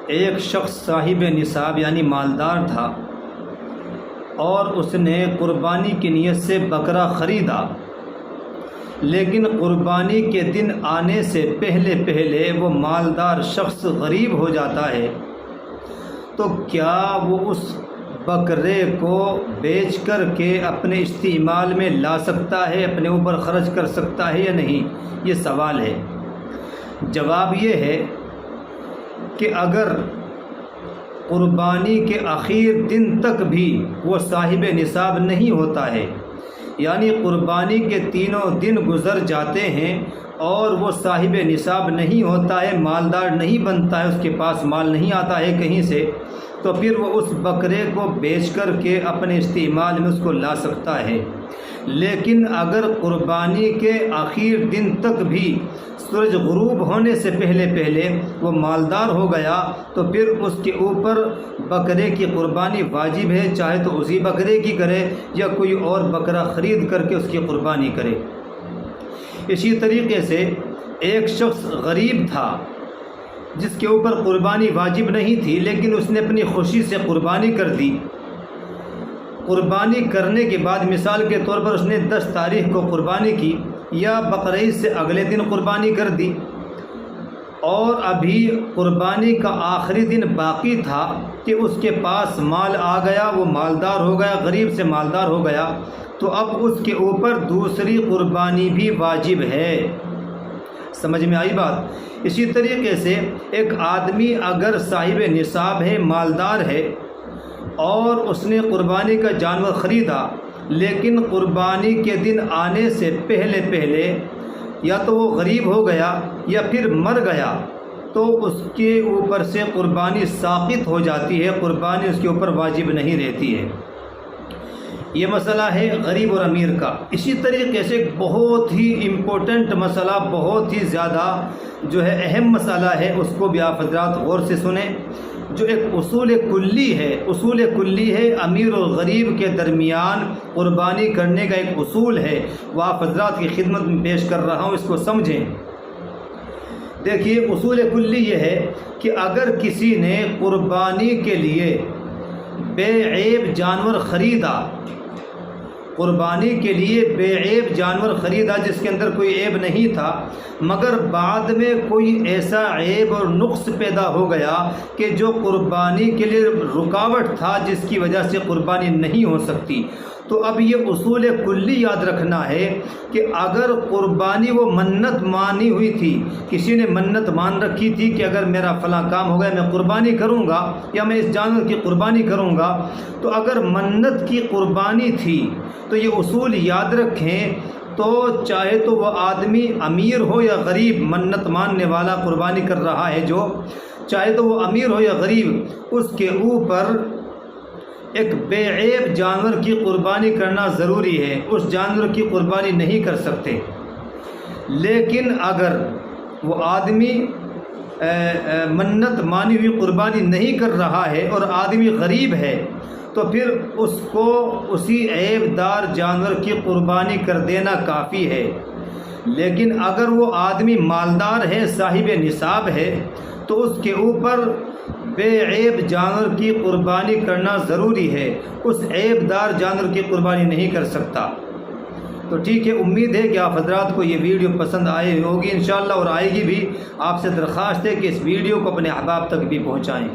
ایک شخص صاحب نصاب یعنی مالدار تھا اور اس نے قربانی کی نیت سے بکرا خریدا، لیکن قربانی کے دن آنے سے پہلے وہ مالدار شخص غریب ہو جاتا ہے، تو کیا وہ اس بکرے کو بیچ کر کے اپنے استعمال میں لا سکتا ہے، اپنے اوپر خرچ کر سکتا ہے یا نہیں؟ یہ سوال ہے۔ جواب یہ ہے کہ اگر قربانی کے آخر دن تک بھی وہ صاحب نصاب نہیں ہوتا ہے، یعنی قربانی کے تینوں دن گزر جاتے ہیں اور وہ صاحب نصاب نہیں ہوتا ہے، مالدار نہیں بنتا ہے، اس کے پاس مال نہیں آتا ہے کہیں سے، تو پھر وہ اس بکرے کو بیچ کر کے اپنے استعمال میں اس کو لا سکتا ہے۔ لیکن اگر قربانی کے آخر دن تک بھی سورج غروب ہونے سے پہلے وہ مالدار ہو گیا، تو پھر اس کے اوپر بکرے کی قربانی واجب ہے، چاہے تو اسی بکرے کی کرے یا کوئی اور بکرا خرید کر کے اس کی قربانی کرے۔ اسی طریقے سے ایک شخص غریب تھا جس کے اوپر قربانی واجب نہیں تھی، لیکن اس نے اپنی خوشی سے قربانی کر دی۔ قربانی کرنے کے بعد مثال کے طور پر اس نے 10 تاریخ کو قربانی کی یا بقرعید سے اگلے دن قربانی کر دی، اور ابھی قربانی کا آخری دن باقی تھا کہ اس کے پاس مال آ گیا، وہ مالدار ہو گیا، غریب سے مالدار ہو گیا، تو اب اس کے اوپر دوسری قربانی بھی واجب ہے۔ سمجھ میں آئی بات؟ اسی طریقے سے ایک آدمی اگر صاحب نصاب ہے، مالدار ہے، اور اس نے قربانی کا جانور خریدا، لیکن قربانی کے دن آنے سے پہلے یا تو وہ غریب ہو گیا یا پھر مر گیا، تو اس کے اوپر سے قربانی ساقط ہو جاتی ہے، قربانی اس کے اوپر واجب نہیں رہتی ہے۔ یہ مسئلہ ہے غریب اور امیر کا۔ اسی طریقے سے ایک بہت ہی امپورٹنٹ مسئلہ، بہت ہی زیادہ جو ہے اہم مسئلہ ہے، اس کو بھی آپ حضرات غور سے سنیں، جو ایک اصول کلی ہے امیر اور غریب کے درمیان قربانی کرنے کا ایک اصول ہے، وہ آپ حضرات کی خدمت میں پیش کر رہا ہوں، اس کو سمجھیں۔ دیکھیے اصول کلی یہ ہے کہ اگر کسی نے قربانی کے لیے بے عیب جانور خریدا، قربانی کے لیے بے عیب جانور خریدا جس کے اندر کوئی عیب نہیں تھا، مگر بعد میں کوئی ایسا عیب اور نقص پیدا ہو گیا کہ جو قربانی کے لیے رکاوٹ تھا، جس کی وجہ سے قربانی نہیں ہو سکتی، تو اب یہ اصول کلی یاد رکھنا ہے کہ اگر قربانی وہ منت مانی ہوئی تھی، کسی نے منت مان رکھی تھی کہ اگر میرا فلاں کام ہو گیا میں قربانی کروں گا یا میں اس جانور کی قربانی کروں گا، تو اگر منت کی قربانی تھی تو یہ اصول یاد رکھیں، تو چاہے تو وہ آدمی امیر ہو یا غریب، منت ماننے والا قربانی کر رہا ہے جو، چاہے تو وہ امیر ہو یا غریب، اس کے اوپر ایک بے عیب جانور کی قربانی کرنا ضروری ہے، اس جانور کی قربانی نہیں کر سکتے۔ لیکن اگر وہ آدمی منت مانی ہوئی قربانی نہیں کر رہا ہے اور آدمی غریب ہے، تو پھر اس کو اسی عیب دار جانور کی قربانی کر دینا کافی ہے۔ لیکن اگر وہ آدمی مالدار ہے، صاحب نصاب ہے، تو اس کے اوپر بے عیب جانور کی قربانی کرنا ضروری ہے، اس عیب دار جانور کی قربانی نہیں کر سکتا۔ تو ٹھیک ہے، امید ہے کہ آپ حضرات کو یہ ویڈیو پسند آئی ہوگی انشاءاللہ، اور آئے گی بھی۔ آپ سے درخواست ہے کہ اس ویڈیو کو اپنے احباب تک بھی پہنچائیں۔